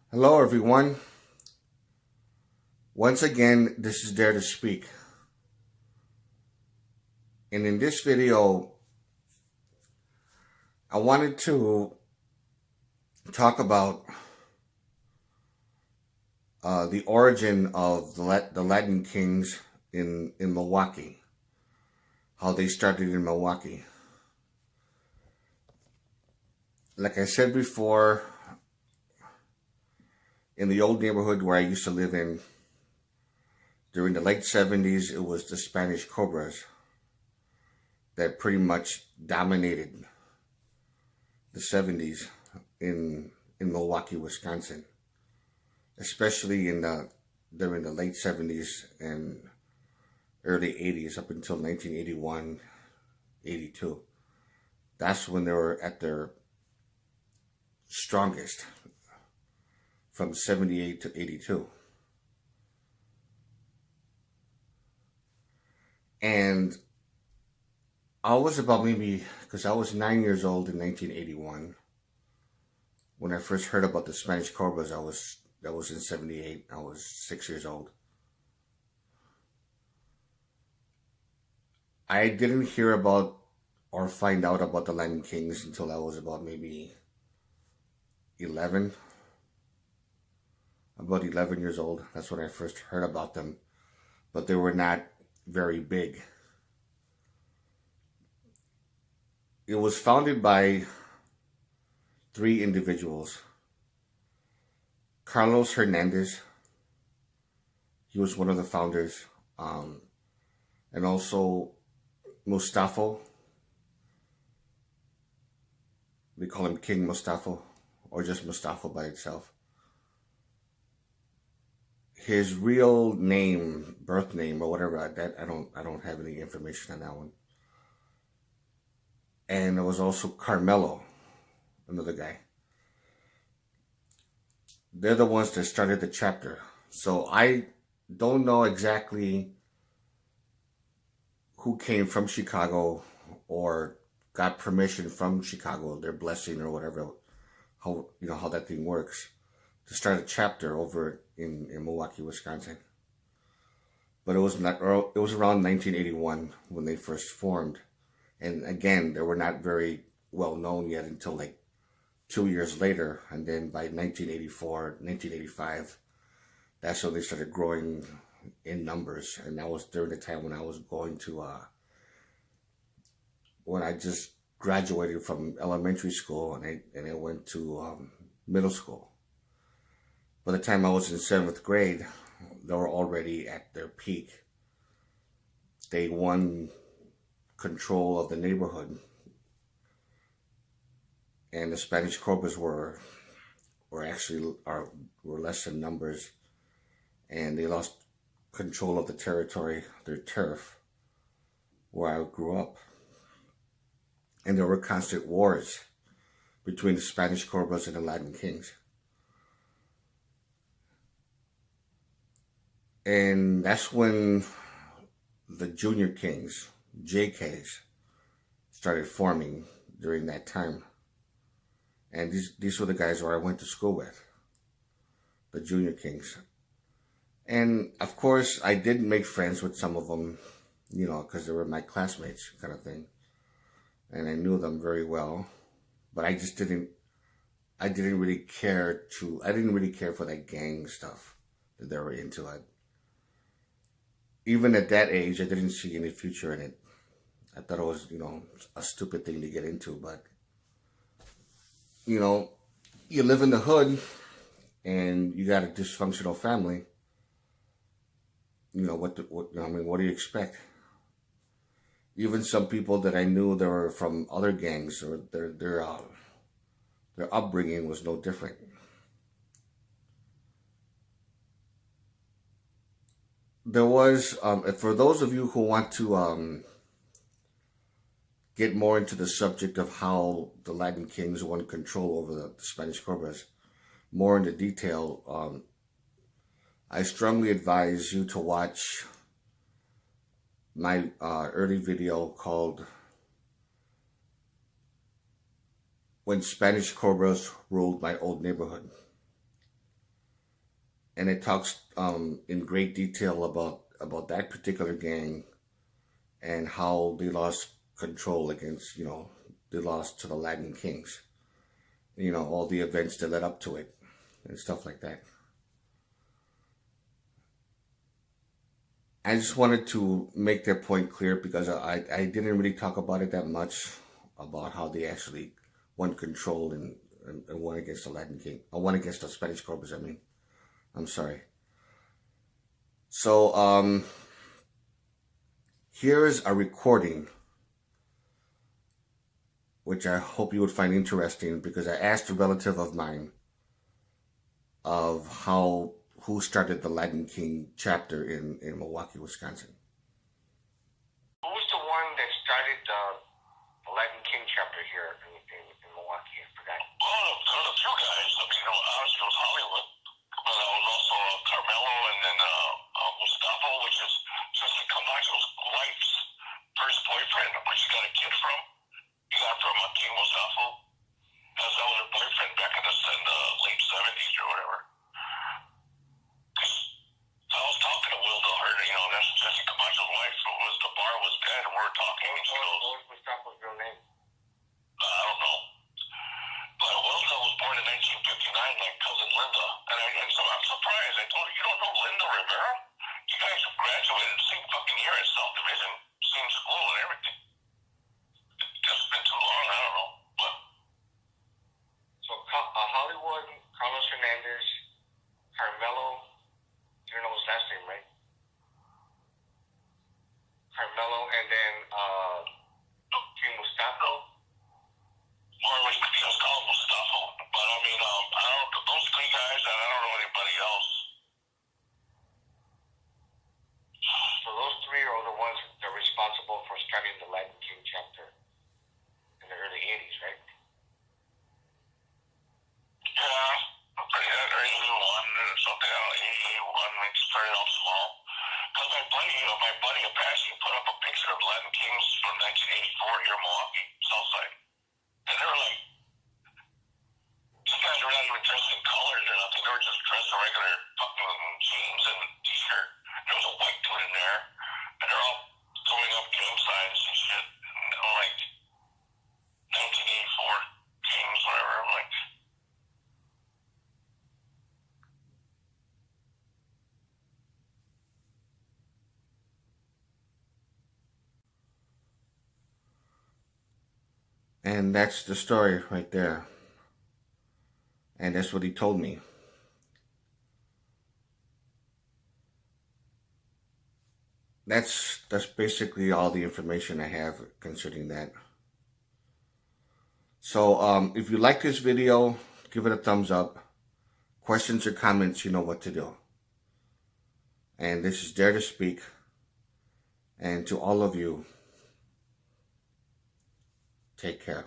Hello everyone. Once again, this is Dare to Speak. And in this video, I wanted to talk about the origin of the Latin Kings in Milwaukee. How they started in Milwaukee. Like I said before, in the old neighborhood where I used to live in, during the late 70s, it was the Spanish Cobras that pretty much dominated the 70s in Milwaukee, Wisconsin, especially during the late 70s and early 80s up until 1981, 82. That's when they were at their strongest, from 78 to 82. And I was about because I was 9 years old in 1981. When I first heard about the Spanish Cobras, that was in 78. I was 6 years old. I didn't hear about or find out about the Latin Kings until I was about maybe 11. About 11 years old. That's when I first heard about them. But they were not very big. It was founded by 3 individuals. Carlos Hernandez, he was one of the founders, and also Mustafa. We call him King Mustafa, or just Mustafa by itself. His real name, birth name, or whatever, I don't have any information on that one. And there was also Carmelo, another guy. They're the ones that started the chapter. So I don't know exactly who came from Chicago or got permission from Chicago, their blessing or whatever, how that thing works, to start a chapter over in Milwaukee, Wisconsin. But it was around 1981 when they first formed. And again, they were not very well known yet until like 2 years later. And then by 1984, 1985, that's when they started growing in numbers. And that was during the time when I was going to, when I just graduated from elementary school and I went to middle school. By the time I was in 7th grade, they were already at their peak. They won control of the neighborhood, and the Spanish Cobras were less in numbers, and they lost control of the territory, their turf, where I grew up. And there were constant wars between the Spanish Cobras and the Latin Kings. And that's when the Junior Kings, JKs, started forming during that time. And these were the guys where I went to school with, the Junior Kings. And of course, I did make friends with some of them, because they were my classmates kind of thing. And I knew them very well, but I didn't really care for that gang stuff that they were into. Even at that age, I didn't see any future in it. I thought it was, a stupid thing to get into, but, you live in the hood and you got a dysfunctional family. What do you expect? Even some people that I knew that were from other gangs, or their upbringing was no different. There was, for those of you who want to get more into the subject of how the Latin Kings won control over the Spanish Cobras, more into detail, I strongly advise you to watch my early video called "When Spanish Cobras Ruled My Old Neighborhood." and it talks in great detail about that particular gang and how they lost control against, they lost to the Latin Kings, all the events that led up to it and stuff like that. I just wanted to make that point clear because I didn't really talk about it that much, about how they actually won control and won against the Latin King. I won against the Spanish Corpus, I'm sorry. So, here is a recording, which I hope you would find interesting, because I asked a relative of mine of who started the Latin King chapter in Milwaukee, Wisconsin. Who was the one that started the Latin King chapter here in Milwaukee? I forgot. Well, there was a few guys. Obviously it was Hollywood, but there was also Carmelo and then Mustafa, which is Jessica Camacho's wife's first boyfriend, where she got a kid from. He got from King Mustafa. That was her boyfriend back in the late 70s or whatever. I was talking to Will to her, that's Jessica Camacho's wife. The bar was dead, and we were talking. And she goes, What was Mustafa's real name? I don't know. But Wilda was born in 1959, like cousin Linda. And so I'm surprised. I told her, you don't know Linda Rivera? You guys have graduated the same fucking year at South Division, same school and everything. It's been too long, I don't know. But So Hollywood, Carlos Hernandez, Carmelo. You don't know his last name, right? Carmelo, and then King Mustafa. or we could just call him Mustafa. But I don't know those three guys, and I don't know anybody else. So those three are the ones that are responsible for starting the Latin King chapter in the early 80s, right? Yeah, I'm pretty sure there is one or something. I don't know, 81. We started off small. Because my buddy Apache put up a picture of Latin Kings from 1984 here in Milwaukee, Southside. And they were like, these guys were not even dressed in colors or nothing. They were just dressed in regular fucking jeans and t-shirt. There was a white dude in there, and they're all throwing up gang signs and shit. And I'm like, 1984 Kings, whatever. I'm like, And that's the story right there. And that's what he told me. That's basically all the information I have concerning that. So if you like this video, give it a thumbs up. Questions or comments, you know what to do. And this is Dare to Speak. And to all of you, take care.